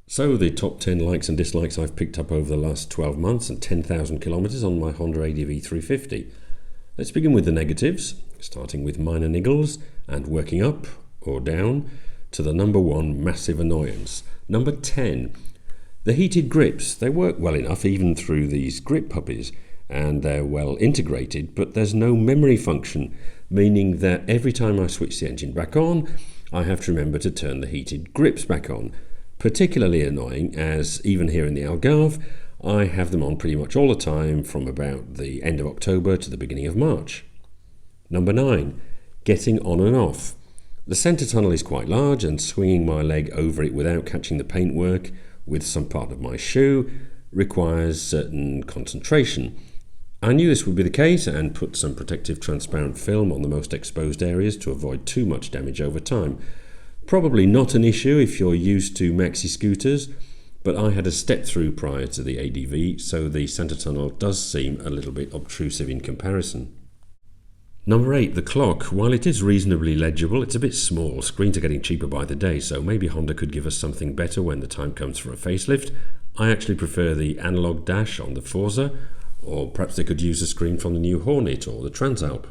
So the top 10 likes and dislikes I've picked up over the last 12 months and 10,000 kilometers on my Honda ADV 350. Let's begin with the negatives, starting with minor niggles and working up or down to the number one massive annoyance. Number 10, the heated grips. They work well enough even through these grip puppies and they're well integrated, but there's no memory function, meaning that every time I switch the engine back on, I have to remember to turn the heated grips back on. Particularly annoying as even here in the Algarve, I have them on pretty much all the time from about the end of October to the beginning of March. Number 9, getting on and off. The centre tunnel is quite large and swinging my leg over it without catching the paintwork with some part of my shoe requires certain concentration. I knew this would be the case and put some protective transparent film on the most exposed areas to avoid too much damage over time. Probably not an issue if you're used to maxi scooters, but I had a step through prior to the ADV, so the centre tunnel does seem a little bit obtrusive in comparison. Number 8, the clock. While it is reasonably legible, it's a bit small. Screens are getting cheaper by the day, so maybe Honda could give us something better when the time comes for a facelift. I actually prefer the analog dash on the Forza, or perhaps they could use a screen from the new Hornet or the Transalp.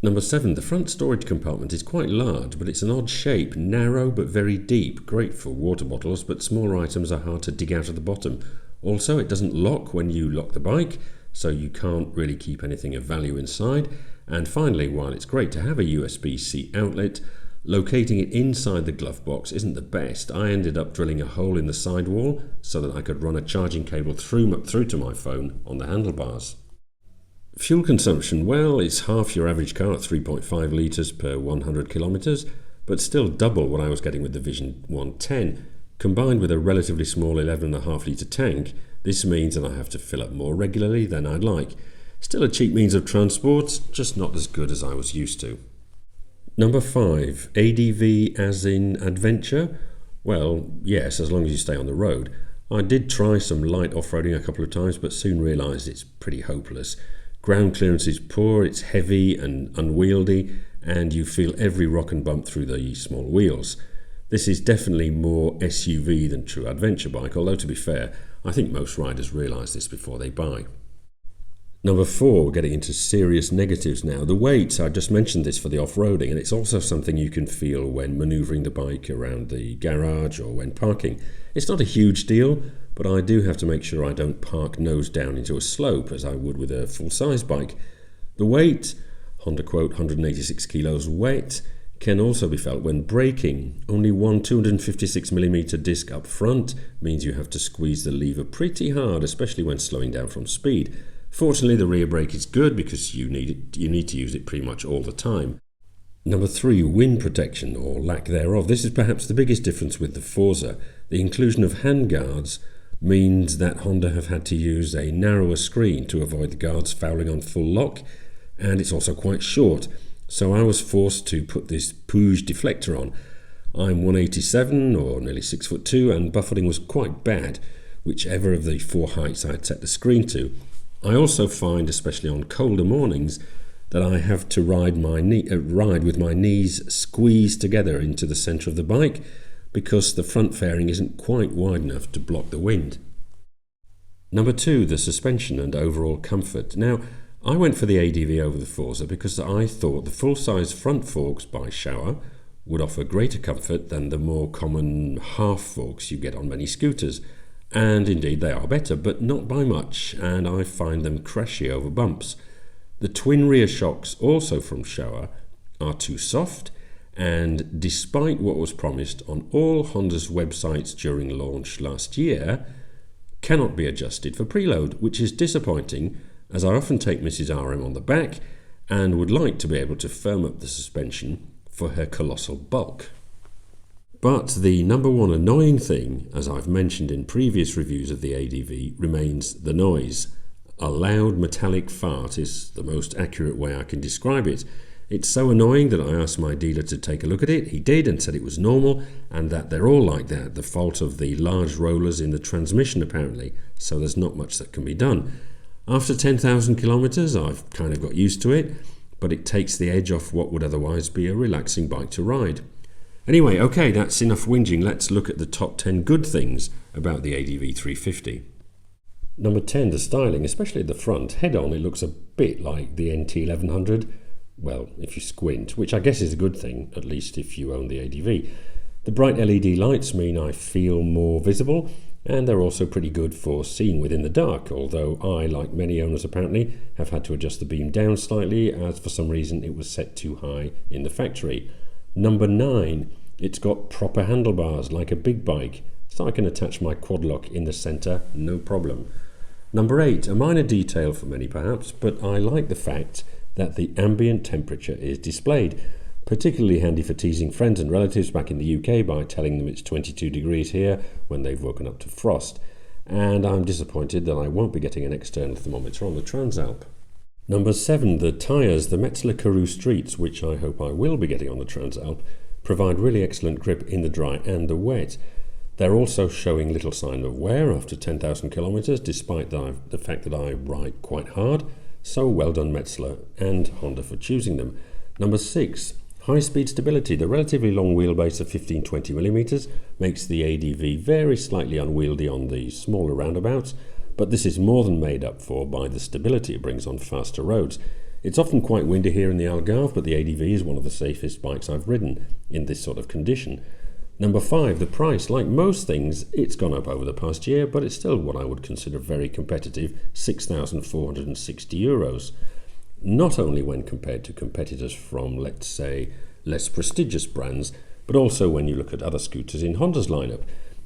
Number 7, the front storage compartment is quite large, but it's an odd shape, narrow but very deep, great for water bottles, but smaller items are hard to dig out of the bottom. Also, it doesn't lock when you lock the bike, so you can't really keep anything of value inside. And finally, while it's great to have a USB-C outlet, locating it inside the glove box isn't the best. I ended up drilling a hole in the sidewall so that I could run a charging cable through to my phone on the handlebars. Fuel consumption, well, it's half your average car at 3.5 litres per 100 kilometres, but still double what I was getting with the Vision 110. Combined with a relatively small 11.5 litre tank, this means that I have to fill up more regularly than I'd like. Still a cheap means of transport, just not as good as I was used to. Number 5, ADV as in adventure? Well, yes, as long as you stay on the road. I did try some light off-roading a couple of times, but soon realised it's pretty hopeless. Ground clearance is poor, it's heavy and unwieldy, and you feel every rock and bump through the small wheels. This is definitely more SUV than true adventure bike, although to be fair, I think most riders realise this before they buy. Number 4, we're getting into serious negatives now. The weight, I just mentioned this for the off-roading, and it's also something you can feel when manoeuvring the bike around the garage or when parking. It's not a huge deal, but I do have to make sure I don't park nose down into a slope as I would with a full-size bike. The weight, Honda quote 186 kilos wet, can also be felt when braking. Only one 256mm disc up front means you have to squeeze the lever pretty hard, especially when slowing down from speed. Fortunately, the rear brake is good because you need to use it pretty much all the time. Number 3, wind protection or lack thereof. This is perhaps the biggest difference with the Forza. The inclusion of handguards means that Honda have had to use a narrower screen to avoid the guards fouling on full lock, and it's also quite short, so I was forced to put this Puig deflector on. I'm 187 or nearly 6'2", and buffeting was quite bad, whichever of the 4 heights I had set the screen to. I also find, especially on colder mornings, that I have to ride with my knees squeezed together into the centre of the bike because the front fairing isn't quite wide enough to block the wind. Number 2, the suspension and overall comfort. Now, I went for the ADV over the Forza because I thought the full-size front forks by Shower would offer greater comfort than the more common half forks you get on many scooters. And indeed they are better, but not by much, and I find them crashy over bumps. The twin rear shocks, also from Shower, are too soft, and despite what was promised on all Honda's websites during launch last year, cannot be adjusted for preload, which is disappointing as I often take Mrs. RM on the back and would like to be able to firm up the suspension for her colossal bulk. But the number one annoying thing, as I've mentioned in previous reviews of the ADV, remains the noise. A loud metallic fart is the most accurate way I can describe it. It's so annoying that I asked my dealer to take a look at it. He did and said it was normal and that they're all like that, the fault of the large rollers in the transmission apparently, so there's not much that can be done. After 10,000 kilometers, I've kind of got used to it, but it takes the edge off what would otherwise be a relaxing bike to ride. Anyway, okay, that's enough whinging. Let's look at the top 10 good things about the ADV 350. Number 10, the styling, especially at the front. Head-on, it looks a bit like the NT 1100. Well, if you squint, which I guess is a good thing, at least if you own the ADV. The bright LED lights mean I feel more visible, and they're also pretty good for seeing within the dark, although I, like many owners apparently, have had to adjust the beam down slightly as for some reason it was set too high in the factory. Number 9, it's got proper handlebars like a big bike, so I can attach my quad lock in the centre, no problem. Number 8, a minor detail for many perhaps, but I like the fact that the ambient temperature is displayed. Particularly handy for teasing friends and relatives back in the UK by telling them it's 22 degrees here when they've woken up to frost. And I'm disappointed that I won't be getting an external thermometer on the Transalp. Number 7, the tyres, the Metzeler-Carew Streets, which I hope I will be getting on the Transalp, provide really excellent grip in the dry and the wet. They're also showing little sign of wear after 10,000 kilometres, despite the fact that I ride quite hard. So well done Metzeler and Honda for choosing them. Number 6, high-speed stability. The relatively long wheelbase of 15-20mm makes the ADV very slightly unwieldy on the smaller roundabouts, but this is more than made up for by the stability it brings on faster roads. It's often quite windy here in the Algarve, but the ADV is one of the safest bikes I've ridden in this sort of condition. Number 5, the price. Like most things, it's gone up over the past year, but it's still what I would consider very competitive, €6,460. Not only when compared to competitors from, let's say, less prestigious brands, but also when you look at other scooters in Honda's lineup.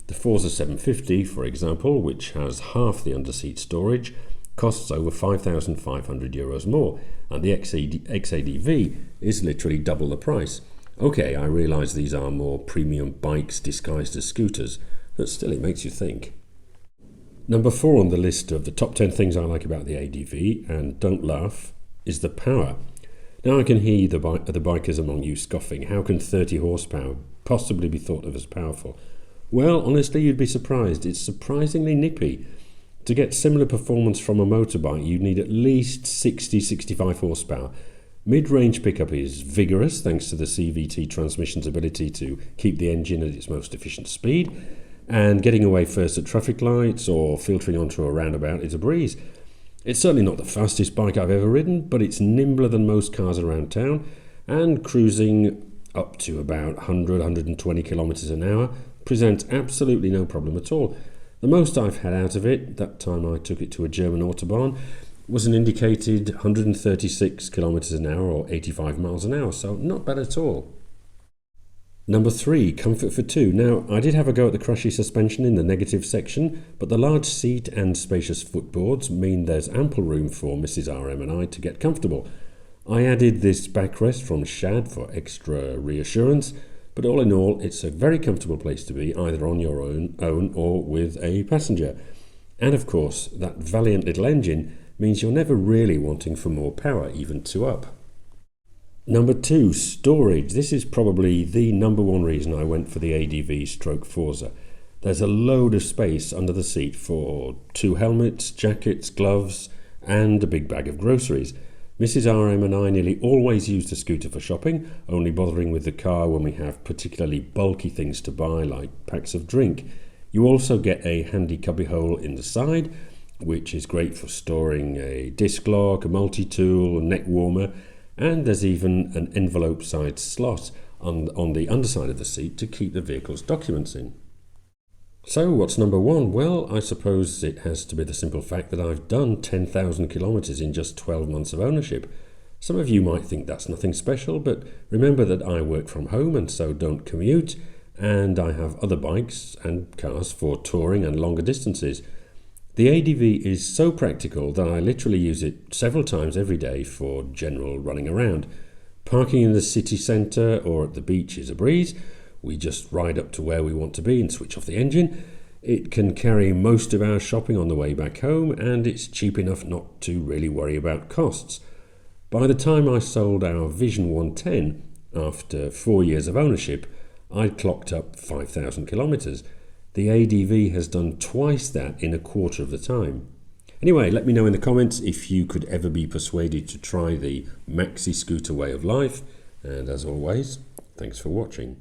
The Forza-750, for example, which has half the underseat storage, costs over €5,500 more, and the x-adv is literally double the price. Okay, I realise these are more premium bikes disguised as scooters, but still it makes you think. Number 4 on the list of the top 10 things I like about the ADV, and don't laugh, is the power. Now I can hear the bikers among you scoffing. How can 30 horsepower possibly be thought of as powerful? Well, honestly, you'd be surprised. It's surprisingly nippy. To get similar performance from a motorbike, you need at least 60-65 horsepower. Mid-range pickup is vigorous thanks to the CVT transmission's ability to keep the engine at its most efficient speed, and getting away first at traffic lights or filtering onto a roundabout is a breeze. It's certainly not the fastest bike I've ever ridden, but it's nimbler than most cars around town, and cruising up to about 100-120 kilometers an hour presents absolutely no problem at all. The most I've had out of it, that time I took it to a German Autobahn, was an indicated 136 kilometers an hour or 85 miles an hour, so not bad at all. Number 3, comfort for 2. Now, I did have a go at the crushy suspension in the negative section, but the large seat and spacious footboards mean there's ample room for Mrs. RM and I to get comfortable. I added this backrest from SHAD for extra reassurance, but all in all, it's a very comfortable place to be, either on your own or with a passenger. And of course, that valiant little engine means you're never really wanting for more power, even 2 up. Number 2, storage. This is probably the number 1 reason I went for the ADV stroke Forza. There's a load of space under the seat for 2 helmets, jackets, gloves, and a big bag of groceries. Mrs. RM and I nearly always use the scooter for shopping, only bothering with the car when we have particularly bulky things to buy, like packs of drink. You also get a handy cubbyhole in the side, which is great for storing a disc lock, a multi-tool, a neck warmer, and there's even an envelope-sized slot on the underside of the seat to keep the vehicle's documents in. So what's number 1? Well, I suppose it has to be the simple fact that I've done 10,000 kilometers in just 12 months of ownership. Some of you might think that's nothing special, but remember that I work from home and so don't commute, and I have other bikes and cars for touring and longer distances. The ADV is so practical that I literally use it several times every day for general running around. Parking in the city centre or at the beach is a breeze. We just ride up to where we want to be and switch off the engine. It can carry most of our shopping on the way back home, and it's cheap enough not to really worry about costs. By the time I sold our Vision 110, after 4 years of ownership, I'd clocked up 5,000 kilometres. The ADV has done twice that in a quarter of the time. Anyway, let me know in the comments if you could ever be persuaded to try the maxi scooter way of life. And as always, thanks for watching.